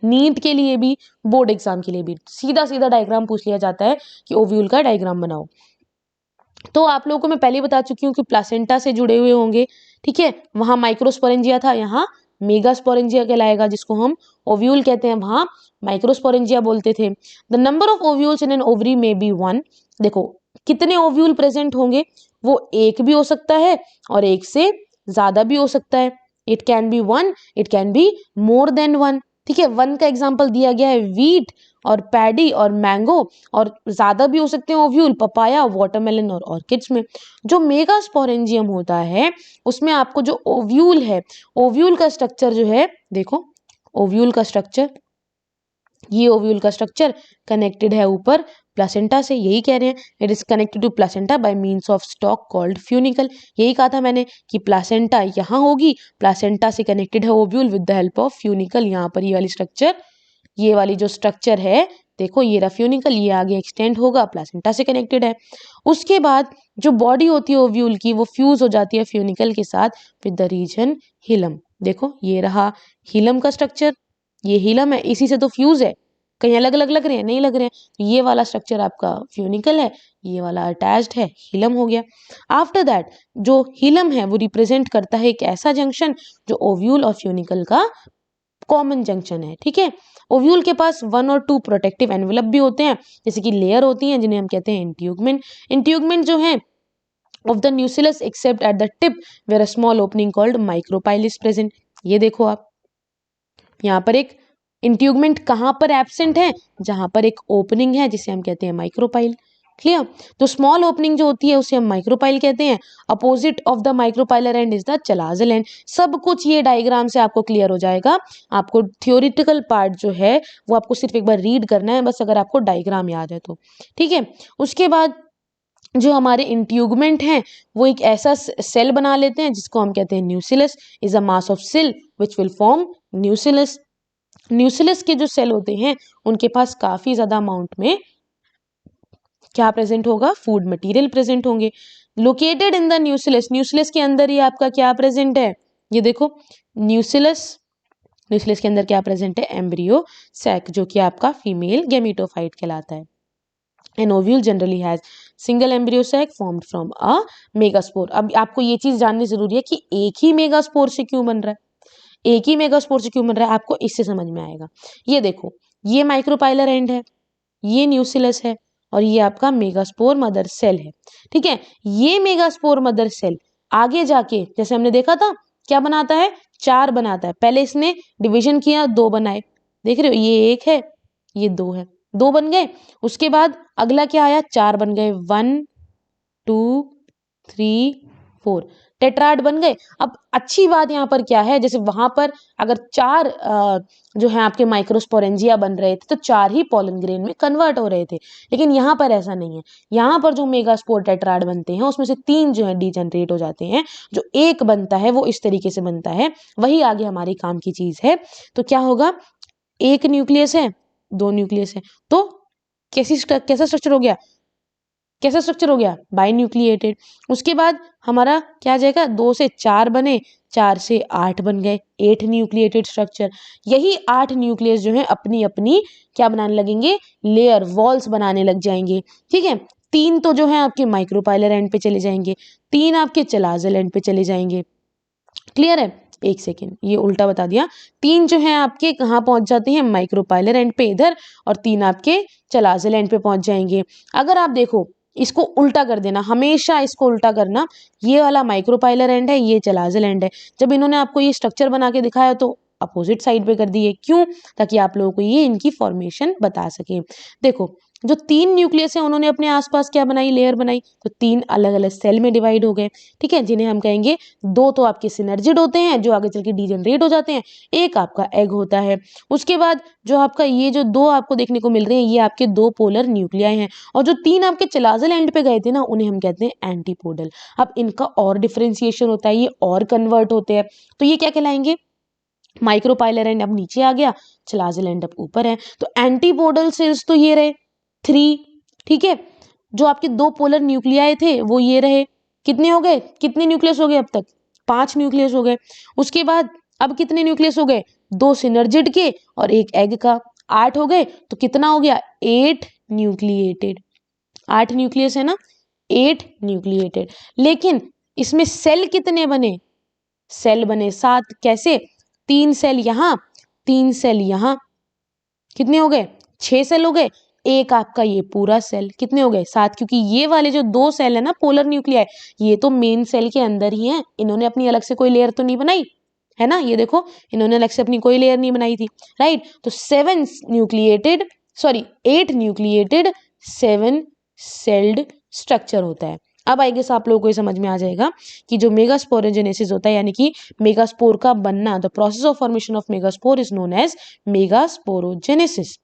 नीट के लिए भी, बोर्ड एग्जाम के लिए भी। सीधा सीधा डायग्राम पूछ लिया जाता है कि ओव्यूल का डायग्राम बनाओ। तो आप लोगों को मैं पहले ही बता चुकी हूँ कि प्लासेंटा से जुड़े हुए होंगे, ठीक है। वहां माइक्रोस्पोरेंजिया था, यहाँ मेगास्पोरेंजिया कहलाएगा, जिसको हम ओव्यूल कहते हैं, वहां माइक्रोस्पोरेंजिया बोलते थे। The number of ovules in an ovary में बी 1। देखो कितने ओव्यूल प्रेजेंट होंगे, वो एक भी हो सकता है और एक से ज्यादा भी हो सकता है। It can be 1, it can be more than 1, ठीक है। 1 का एग्जाम्पल दिया गया है वीट और पैडी और मैंगो, और ज्यादा भी हो सकते हैं ओव्यूल, पपाया, वाटरमेलन और ऑर्किड्स में। जो मेगास्पोरेंजियम होता है उसमें आपको जो ओव्यूल है, ओव्यूल का स्ट्रक्चर जो है, देखो ओव्यूल का स्ट्रक्चर, ये ओव्यूल का स्ट्रक्चर कनेक्टेड है ऊपर प्लासेंटा से, यही कह रहे हैं, it is connected to placenta by means of stalk called funicle. यही कहा था मैंने कि प्लासेंटा यहाँ होगी, प्लासेंटा से कनेक्टेड है ovule with the help of funicle. यहाँ पर ये वाली स्ट्रक्चर, ये वाली जो स्ट्रक्चर है, देखो ये रहा फ्यूनिकल, ये आगे एक्सटेंड होगा, प्लासेंटा से कनेक्टेड है। उसके बाद जो बॉडी होती है ओव्यूल की, वो फ्यूज हो जाती है फ्यूनिकल के साथ विद द रीजन हिलम। देखो ये रहा हिलम का स्ट्रक्चर, ये हिलम है, इसी से तो फ्यूज है। कहीं अलग अलग लग रहे हैं, नहीं लग रहे हैं। ये वाला स्ट्रक्चर आपका फ्यूनिकल है, ये वाला अटैच्ड है, हिलम हो गया। आफ्टर दैट जो हिलम है वो रिप्रेजेंट करता है एक ऐसा जंक्शन जो ओव्यूल और फ्यूनिकल का कॉमन जंक्शन है, ठीक है। ओव्यूल के पास 1 और 2 प्रोटेक्टिव एनवेलप भी होते हैं, जैसे कि लेयर होती हैं जिन्हें हम कहते हैं इंट्यूगमेंट। इंट्यूगमेंट जो है of the nucellus except at the tip where a small opening called micropyle is present. ये देखो आप, यहाँ पर एक इंट्यूगमेंट कहाँ पर एब्सेंट है, जहां पर एक ओपनिंग है जिसे हम कहते हैं माइक्रोपाइल। क्लियर। तो स्मॉल ओपनिंग जो होती है उसे हम माइक्रोपाइल कहते हैं। Opposite of the micropylar and is the chalazal end. सब कुछ ये डायग्राम से आपको क्लियर हो जाएगा। आपको थियोरिटिकल पार्ट जो है वो आपको सिर्फ एक बार रीड करना है, बस अगर आपको डायग्राम याद है तो, ठीक है। उसके बाद जो हमारे इंट्यूगमेंट हैं वो एक ऐसा सेल बना लेते हैं जिसको हम कहते हैं nucellus is a mass of cell which will form nucellus. Nucellus के जो सेल होते हैं उनके पास काफी ज्यादा अमाउंट में क्या प्रेजेंट होगा, फूड मटेरियल प्रेजेंट होंगे। लोकेटेड इन द न्यूसिलस, न्यूसिलस के अंदर ही आपका क्या प्रेजेंट है, ये देखो न्यूसिलस, न्यूसिलस के अंदर क्या प्रेजेंट है, एम्ब्रियो सैक, जो कि आपका फीमेल गैमेटोफाइट कहलाता है। An ovule generally has single embryo sac formed from a megaspore। अब आपको ये चीज जाननी जरूरी है कि एक ही मेगास्पोर से क्यों बन रहा है, एक ही मेगास्पोर से क्यों बन रहा है, आपको इससे समझ में आएगा। ये देखो, ये माइक्रोपाइलर एंड है, ये न्यूसिलस है, और ये आपका मेगास्पोर मदर सेल है, ठीक है। ये मेगास्पोर मदर सेल आगे जाके जैसे हमने देखा था क्या बनाता है, 4 बनाता है। पहले इसने डिवीजन किया, 2 बनाए, देख रहे हो, ये 1 है, ये 2 है, 2 बन गए। उसके बाद अगला क्या आया, 4 बन गए, 1 2 3 4, टेट्राड बन गए। अब अच्छी बात यहाँ पर क्या है, जैसे वहां पर अगर 4 जो है आपके माइक्रोस्पोरेंजिया बन रहे थे तो 4 ही पॉलन ग्रेन में कन्वर्ट हो रहे थे, लेकिन यहाँ पर ऐसा नहीं है। यहाँ पर जो मेगास्पोर टेट्राड बनते हैं उसमें से 3 जो है डीजनरेट हो जाते हैं, जो एक बनता है वो इस तरीके से बनता है, वही आगे हमारे काम की चीज है। तो क्या होगा, एक न्यूक्लियस है, 2 न्यूक्लियस है, तो कैसा स्ट्रक्चर हो गया, कैसा स्ट्रक्चर हो गया, बाइन्यूक्लिएटेड। उसके बाद हमारा क्या आ जाएगा, 2 से 4 बने, 4 से 8 बन गए, 8 न्यूक्लिएटेड स्ट्रक्चर। यही 8 न्यूक्लियस जो है अपनी अपनी क्या बनाने लगेंगे, लेयर वॉल्स बनाने लग जाएंगे, ठीक है। 3 तो जो है आपके माइक्रोपाइलर एंड पे चले जाएंगे, 3 आपके चलाजल एंड पे चले जाएंगे। क्लियर है, एक सेकेंड, ये उल्टा बता दिया। 3 जो है आपके कहाँ पहुंच जाते हैं, माइक्रोपाइलर एंड पे इधर, और 3 आपके चलाजल एंड पे पहुंच जाएंगे। अगर आप देखो इसको उल्टा कर देना, हमेशा इसको उल्टा करना, ये वाला माइक्रोपाइलर एंड है, ये चलाजल एंड है। जब इन्होंने आपको ये स्ट्रक्चर बना के दिखाया तो अपोजिट साइड पे कर दिए, क्यों, ताकि आप लोगों को ये इनकी फॉर्मेशन बता सके। देखो जो 3 न्यूक्लियस है उन्होंने अपने आसपास क्या बनाई, लेयर बनाई, तो 3 अलग अलग सेल में डिवाइड हो गए, ठीक है, जिन्हें हम कहेंगे 2 तो आपके सिनर्जिड होते हैं जो आगे चल के डीजनरेट हो जाते हैं, एक आपका एग होता है। उसके बाद जो आपका ये जो 2 आपको देखने को मिल रहे हैं ये आपके 2 पोलर न्यूक्लियाई हैं, और जो 3 आपके चलाजल एंड पे गए थे ना उन्हें हम कहते हैं एंटीपोडल। अब इनका और डिफरेंशिएशन होता है, ये और कन्वर्ट होते हैं, तो ये क्या कहलाएंगे, माइक्रोपाइलर एंड अब नीचे आ गया, चलाजल एंड अब ऊपर है, तो एंटीपोडल सेल्स तो ये रहे 3, ठीक है। जो आपके 2 पोलर न्यूक्लियाई थे वो ये रहे, कितने हो गए, कितने न्यूक्लियस हो गए अब तक, 5 न्यूक्लियस हो गए। उसके बाद अब कितने न्यूक्लियस हो गए, 2 सिनर्जिड के और एक एग का, 8 हो गए, तो कितना हो गया, 8 न्यूक्लिएटेड, 8 न्यूक्लियस है ना, 8 न्यूक्लिएटेड। लेकिन इसमें सेल कितने बने, सेल बने 7, कैसे, 3 सेल यहाँ, 3 सेल यहाँ, कितने हो गए, 6 सेल हो गए, एक आपका ये पूरा सेल, कितने हो गए 7, क्योंकि ये वाले जो 2 सेल है ना पोलर न्यूक्लियाई, ये तो मेन सेल के अंदर ही है, इन्होंने अपनी अलग से कोई लेयर तो नहीं बनाई है ना, ये देखो इन्होंने अलग से अपनी कोई लेयर नहीं बनाई थी, राइट। तो 8 न्यूक्लिएटेड 7 सेल्ड स्ट्रक्चर होता है। अब आई गेस आप लोगों को ये समझ में आ जाएगा कि जो मेगास्पोरोजेनेसिस होता है यानी कि मेगास्पोर का बनना, the process of formation of megaspore is known as megasporogenesis.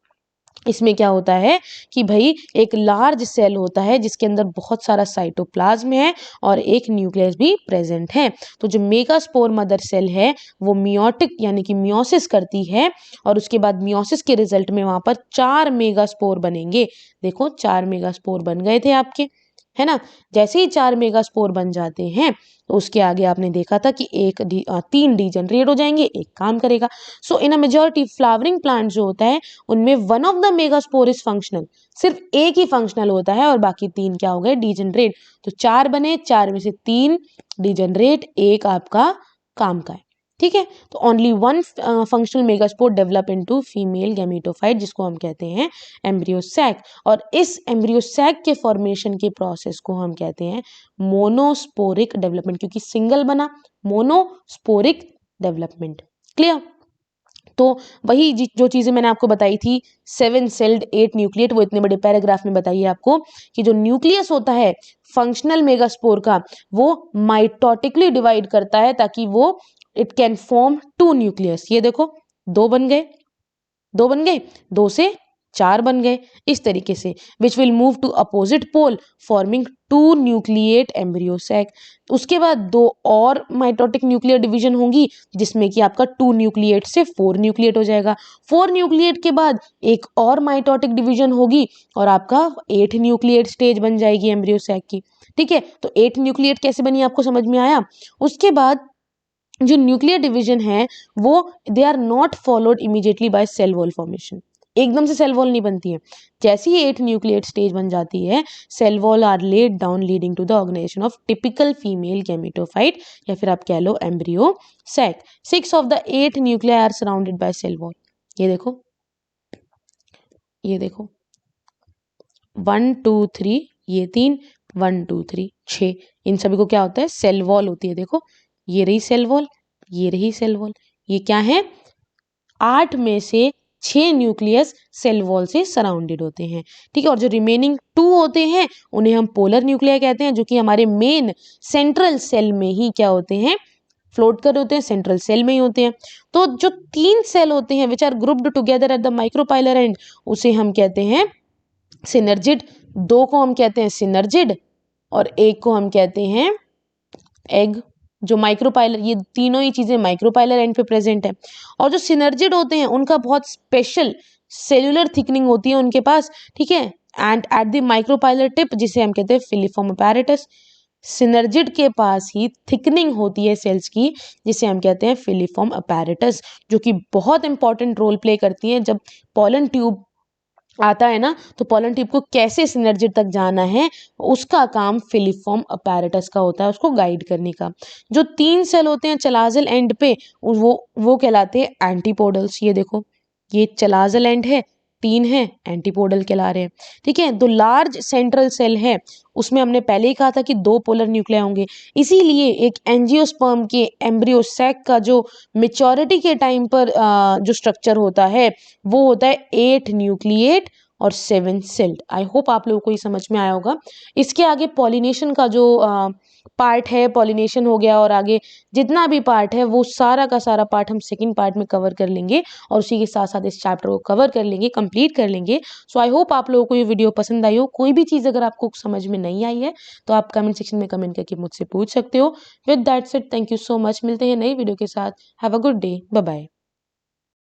इसमें क्या होता है कि भाई एक लार्ज सेल होता है जिसके अंदर बहुत सारा साइटोप्लाज्म है और एक न्यूक्लियस भी प्रेजेंट है। तो जो मेगास्पोर मदर सेल है वो मियोटिक यानी कि मियोसिस करती है, और उसके बाद मियोसिस के रिजल्ट में वहां पर 4 मेगास्पोर बनेंगे। देखो 4 मेगास्पोर बन गए थे आपके, है ना। जैसे ही 4 मेगास्पोर बन जाते हैं तो उसके आगे आपने देखा था कि 3 डीजनरेट हो जाएंगे, एक काम करेगा। सो इन अ मेजॉरिटी फ्लावरिंग प्लांट जो होता है उनमें one of the megaspore is functional, सिर्फ एक ही फंक्शनल होता है और बाकी 3 क्या हो गए, डीजनरेट। तो 4 बने, 4 में से 3 डीजनरेट, एक आपका काम का है, ठीक है। तो only 1 functional megaspore develop into female gametophyte जिसको हम कहते हैं एम्ब्रियो सैक, और इस एम्ब्रियो सैक के फॉर्मेशन के प्रोसेस को हम कहते हैं मोनोस्पोरिक डेवलपमेंट, क्योंकि सिंगल बना, मोनोस्पोरिक डेवलपमेंट, क्लियर। तो वही जो चीजें मैंने आपको बताई थी 7 सेल्ड 8 न्यूक्लिएट, वो इतने बड़े पैराग्राफ में बताइए आपको कि जो न्यूक्लियस होता है फंक्शनल मेगास्पोर का वो माइटोटिकली डिवाइड करता है ताकि वो इट कैन फॉर्म 2 न्यूक्लियस। ये देखो 2 बन गए, 2 बन गए, 2 से 4 बन गए, इस तरीके से which will move to opposite pole forming 2 nucleate embryo sac. उसके बाद 2 और माइटोटिक न्यूक्लियर डिवीजन होंगी जिसमें कि आपका 2 न्यूक्लिएट से 4 न्यूक्लिएट हो जाएगा। 4 न्यूक्लिएट के बाद एक और माइटोटिक डिवीजन होगी और आपका 8 न्यूक्लिएट स्टेज बन जाएगी एम्ब्रियो सैक की, ठीक है। तो 8 न्यूक्लिएट कैसे बनी आपको समझ में आया। उसके बाद जो न्यूक्लियर डिवीजन है वो they are not followed immediately by cell wall formation, एकदम से सेल वॉल नहीं बनती है। जैसे ही 8 न्यूक्लिएट स्टेज बन जाती है cell wall are laid down leading to the organisation of typical female gametophyte या फिर आप कह लो embryo sac. 6 of the 8 nuclei are surrounded by cell wall. ये देखो, ये देखो 1 2 3, ये 3, 1 2 3 6, इन सभी को क्या होता है, सेल वॉल होती है। देखो ये रही सेल वॉल, ये रही सेल वॉल, ये क्या है, 8 में से 6 न्यूक्लियस सेल वॉल से सराउंडेड होते हैं, ठीक है। और जो रिमेनिंग 2 होते हैं उन्हें हम पोलर न्यूक्लियाई कहते हैं, जो कि हमारे मेन सेंट्रल सेल में ही क्या होते हैं, फ्लोट कर होते हैं, सेंट्रल सेल में ही होते हैं। तो जो 3 सेल होते हैं which are grouped together at the micropylar end उसे हम कहते हैं सिनर्जिड, 2 को हम कहते हैं सिनर्जिड और 1 को हम कहते हैं एग। जो माइक्रोपाइलर, ये तीनों ही चीजें माइक्रोपाइलर एंड पे प्रेजेंट है। और जो सिनर्जिड होते हैं उनका बहुत स्पेशल सेल्यूलर थिकनिंग होती है उनके पास, ठीक है, and eight the micropylar tip जिसे हम कहते हैं फिलिफॉर्म अपैरेटस। सिनर्जिड के पास ही थिकनिंग होती है सेल्स की जिसे हम कहते हैं फिलिफॉर्म अपैरेटस, जो कि बहुत इंपॉर्टेंट रोल प्ले करती है। जब पॉलन ट्यूब आता है ना तो पॉलन ट्यूब को कैसे सिनर्जिड तक जाना है उसका काम फिलिफॉर्म अपैरेटस का होता है, उसको गाइड करने का। जो 3 सेल होते हैं चलाजल एंड पे वो कहलाते हैं एंटीपोडल्स। ये देखो ये चलाजल एंड है, 3 है, एंटीपोडल कहला रहे हैं, ठीक है। दो लार्ज सेंट्रल सेल है उसमें हमने पहले ही कहा था कि 2 पोलर न्यूक्लियाई होंगे, इसीलिए एक एंजियोस्पर्म के एम्ब्रियो सैक का जो मेच्योरिटी के टाइम पर जो स्ट्रक्चर होता है वो होता है 8 न्यूक्लिएट और 7 सिल्ड। आई होप आप लोगों को ये समझ में आया होगा। इसके आगे पॉलिनेशन का जो पार्ट है, पॉलिनेशन हो गया और आगे जितना भी पार्ट है वो सारा का सारा पार्ट हम सेकंड पार्ट में कवर कर लेंगे और उसी के साथ साथ इस चैप्टर को कवर कर लेंगे, कंप्लीट कर लेंगे। सो आई होप आप लोगों को ये वीडियो पसंद आई हो। कोई भी चीज़ अगर आपको समझ में नहीं आई है तो आप कमेंट सेक्शन में कमेंट करके मुझसे पूछ सकते हो। With that said, thank you so much. मिलते हैं नई वीडियो के साथ। Have a good day. Bye bye.